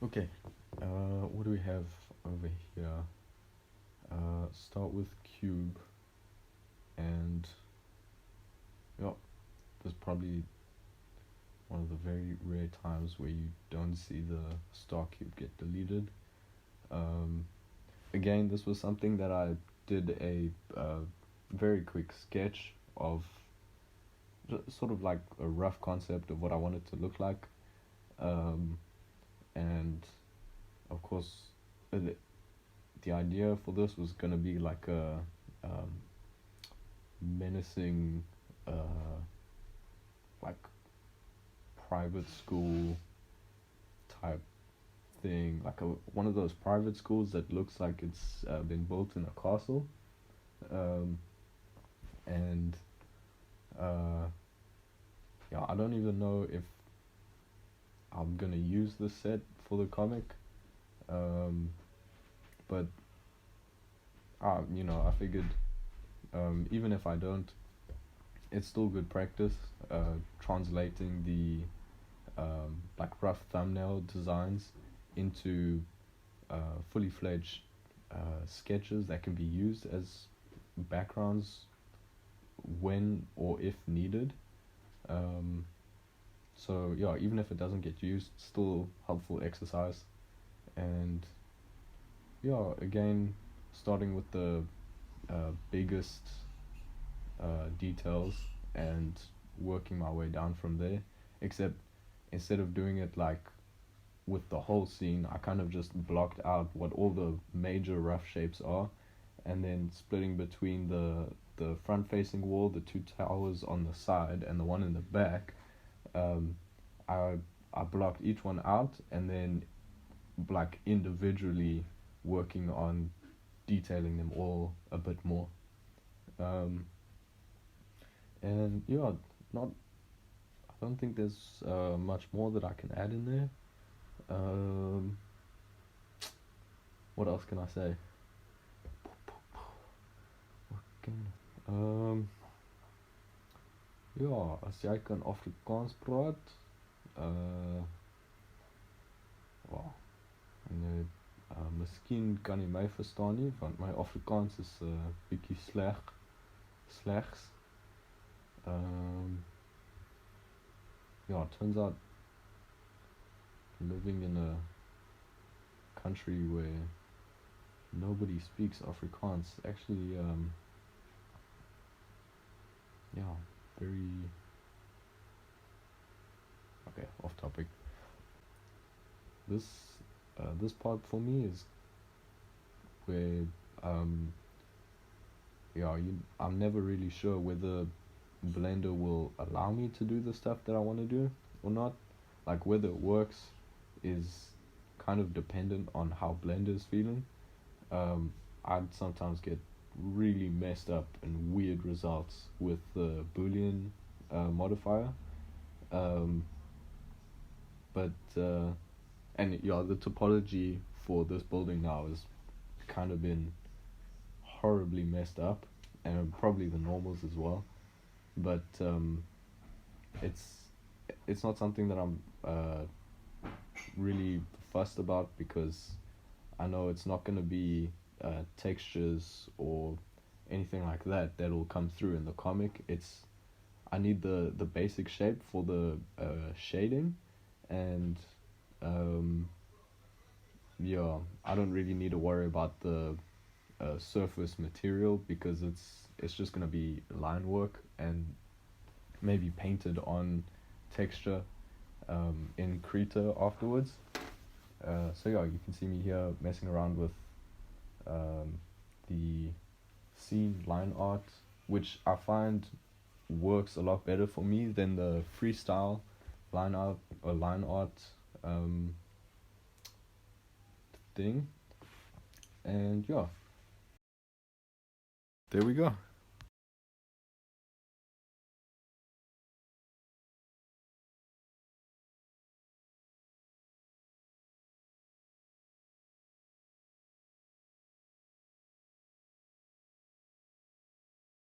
Okay, what do we have over here? Start with cube, and yeah, there's probably one of the very rare times where you don't see the star cube get deleted. Again, this was something that I did a very quick sketch of, sort of like a rough concept of what I wanted to look like. And of course, the idea for this was going to be like a menacing, like private school type thing, like one of those private schools that looks like it's been built in a castle. um, and yeah, I don't even know if I'm gonna use this set for the comic, but I figured, even if I don't, it's still good practice, translating the like rough thumbnail designs into fully fledged sketches that can be used as backgrounds when or if needed. So yeah, even if it doesn't get used, still helpful exercise. And yeah, again, starting with the biggest details and working my way down from there. Except instead of doing it like with the whole scene, I kind of just blocked out what all the major rough shapes are, and then splitting between the front facing wall, the two towers on the side, and the one in the back. um, I I blocked each one out, and then like individually working on detailing them all a bit more. um, and yeah, not I don't think there's much more that I can add in there. um, what else can I say? Um, ja, as jy kan Afrikaans praat, wow, miskien kan jy my verstaan nie, want my Afrikaans is bietjie slegs. Yeah, it turns out living in a country where nobody speaks Afrikaans actually, yeah, very, okay, off topic. This this part for me is where, yeah, I'm never really sure whether Blender will allow me to do the stuff that I want to do or not. Like whether it works is kind of dependent on how Blender is feeling. I'd sometimes get really messed up and weird results with the Boolean modifier. But and yeah, the topology for this building now has kind of been horribly messed up, and probably the normals as well. But it's not something that I'm really fussed about, because I know it's not going to be textures or anything like that that'll come through in the comic. I need the basic shape for the shading, and yeah, I don't really need to worry about the surface material, because it's just gonna be line work and maybe painted on texture in Krita afterwards. So yeah, you can see me here messing around with the scene line art, which I find works a lot better for me than the freestyle line art thing. And yeah, there we go.